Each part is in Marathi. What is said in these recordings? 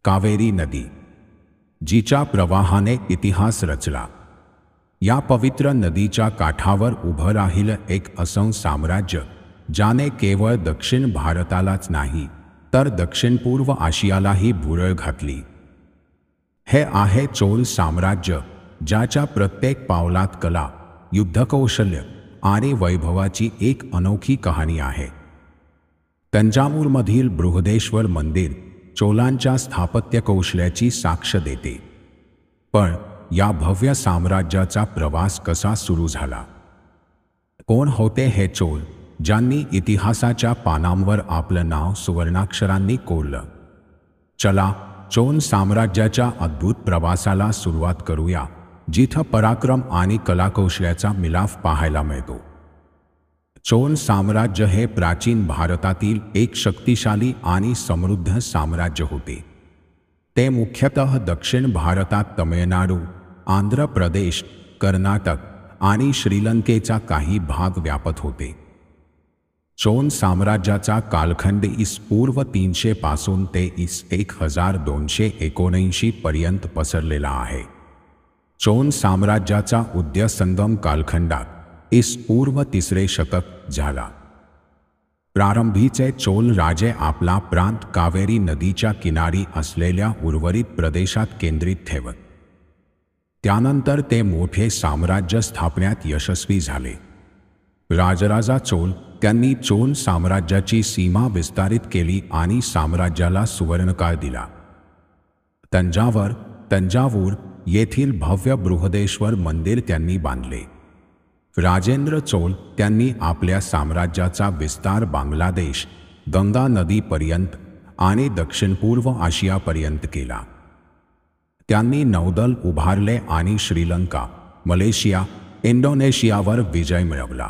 कावेरी नदी, जिच्या प्रवाहाने इतिहास रचला. या पवित्र नदीच्या काठावर उभं राहिलं एक असं साम्राज्य ज्याने केवळ दक्षिण भारतालाच नाही तर दक्षिण पूर्व आशियालाही भुरळ घातली. हे आहे चोल साम्राज्य, ज्याच्या प्रत्येक पावलात कला, युद्धकौशल्य आणि वैभवाची एक अनोखी कहाणी आहे. तंजावूरमधील बृहदेश्वर मंदिर चोलांच्या स्थापत्य कौशल्याची साक्ष देते. पण या भव्य साम्राज्याचा प्रवास कसा सुरू झाला? कोण होते हे चोल, ज्यांनी इतिहासाच्या पानांवर आपलं नाव सुवर्णाक्षरांनी कोरलं? चला चोल साम्राज्याच्या अद्भुत प्रवासाला सुरुवात करूया, जिथं पराक्रम आणि कलाकौशल्याचा मिलाफ पाहायला मिळतो. चोल साम्राज्य हे प्राचीन भारतातील एक शक्तिशाली आणि समृद्ध साम्राज्य होते. ते मुख्यतः दक्षिण भारतात तमिळनाडू, आंध्र प्रदेश, कर्नाटक आणि श्रीलंकेचा काही भाग व्यापत होते. चोल साम्राज्याचा कालखंड पूर्व 300 पासून ते 1279 पर्यंत पसरलेला आहे. चोल साम्राज्याचा उदय संगम कालखंडात पूर्व 3रे शतक झाला. प्रारंभीचे चोल राजे आपला प्रांत कावेरी नदीच्या किनारी असलेल्या उर्वरित प्रदेशात केंद्रित ठेवत. त्यानंतर ते मोठे साम्राज्य स्थापण्यात यशस्वी झाले. राजराजा चोल त्यांनी चोल साम्राज्याची सीमा विस्तारित केली आणि साम्राज्याला सुवर्णकाळ दिला. तंजावूर येथील भव्य बृहदेश्वर मंदिर त्यांनी बांधले. राजेंद्र चोल त्यांनी आपल्या साम्राज्याचा विस्तार बांगलादेश, गंगा नदीपर्यंत आणि दक्षिणपूर्व आशियापर्यंत केला. त्यांनी नौदल उभारले आणि श्रीलंका, मलेशिया, इंडोनेशियावर विजय मिळवला.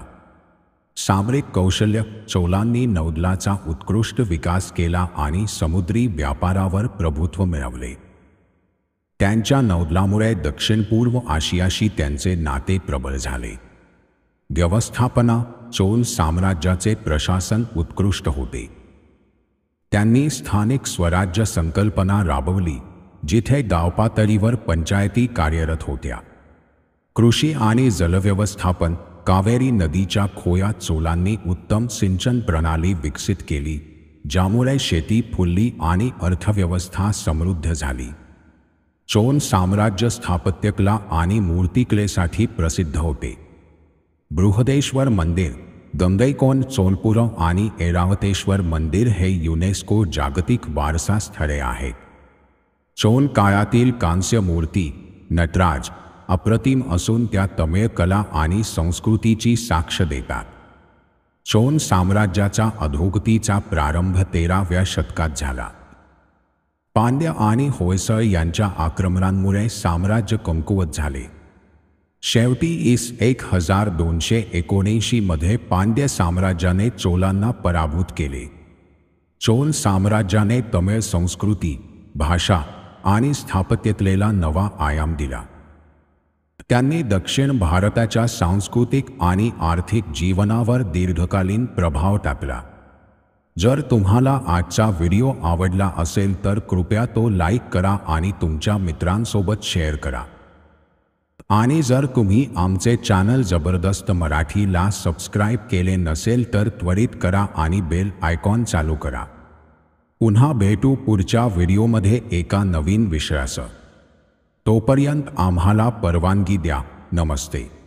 सामरिक कौशल्य चोलांनी नौदलाचा उत्कृष्ट विकास केला आणि समुद्री व्यापारावर प्रभुत्व मिळवले. त्यांच्या नौदलामुळे दक्षिण-पूर्व आशियाशी त्यांचे नाते प्रबळ झाले. व्यवस्थापना चोल साम्राज्याचे प्रशासन उत्कृष्ट होते. त्यांनी स्थानिक स्वराज्य संकल्पना राबवली, जिथे गावपातळीवर पंचायती कार्यरत होत्या. कृषी आणि जलव्यवस्थापन कावेरी नदीच्या खोयात चोलांनी उत्तम सिंचन प्रणाली विकसित केली, ज्यामुळे शेती फुलली आणि अर्थव्यवस्था समृद्ध झाली. चोल साम्राज्य स्थापत्यकला आणि मूर्तिकलेसाठी प्रसिद्ध होते. बृहदेश्वर मंदिर, गंगैकोंड चोलपुरम आणि ऐरावतेश्वर मंदिर हे युनेस्को जागतिक वारसा स्थळे आहेत. चोल काळातील कांस्य मूर्ती, नटराज अप्रतिम असून त्या तमिळ कला आणि संस्कृतीची साक्ष देतात. चोल साम्राज्याचा अधोगतीचा प्रारंभ 13व्या शतकात झाला. पांड्य आणि होयसळ यांच्या आक्रमणांमुळे साम्राज्य कमकुवत झाले. शेवटी 1279 मध्ये पांड्य साम्राज्याने चोलांना पराभूत केले. चोल साम्राज्याने तमिळ संस्कृती, भाषा आणि स्थापत्यकलेला नवा आयाम दिला. त्यांनी दक्षिण भारताच्या सांस्कृतिक आणि आर्थिक जीवनावर दीर्घकालीन प्रभाव टाकला. जर तुम्हाला आजचा व्हिडिओ आवडला असेल तर कृपया तो लाईक करा आणि तुमच्या मित्रांसोबत शेअर करा. आणि जर तुम्ही आमचे चॅनल जबरदस्त मराठीला सबस्क्राईब केले नसेल तर त्वरित करा आणि बेल आयकॉन चालू करा. पुन्हा भेटू पुढच्या व्हिडिओमध्ये एका नवीन विषयासह. तोपर्यंत आम्हाला परवानगी द्या. नमस्ते.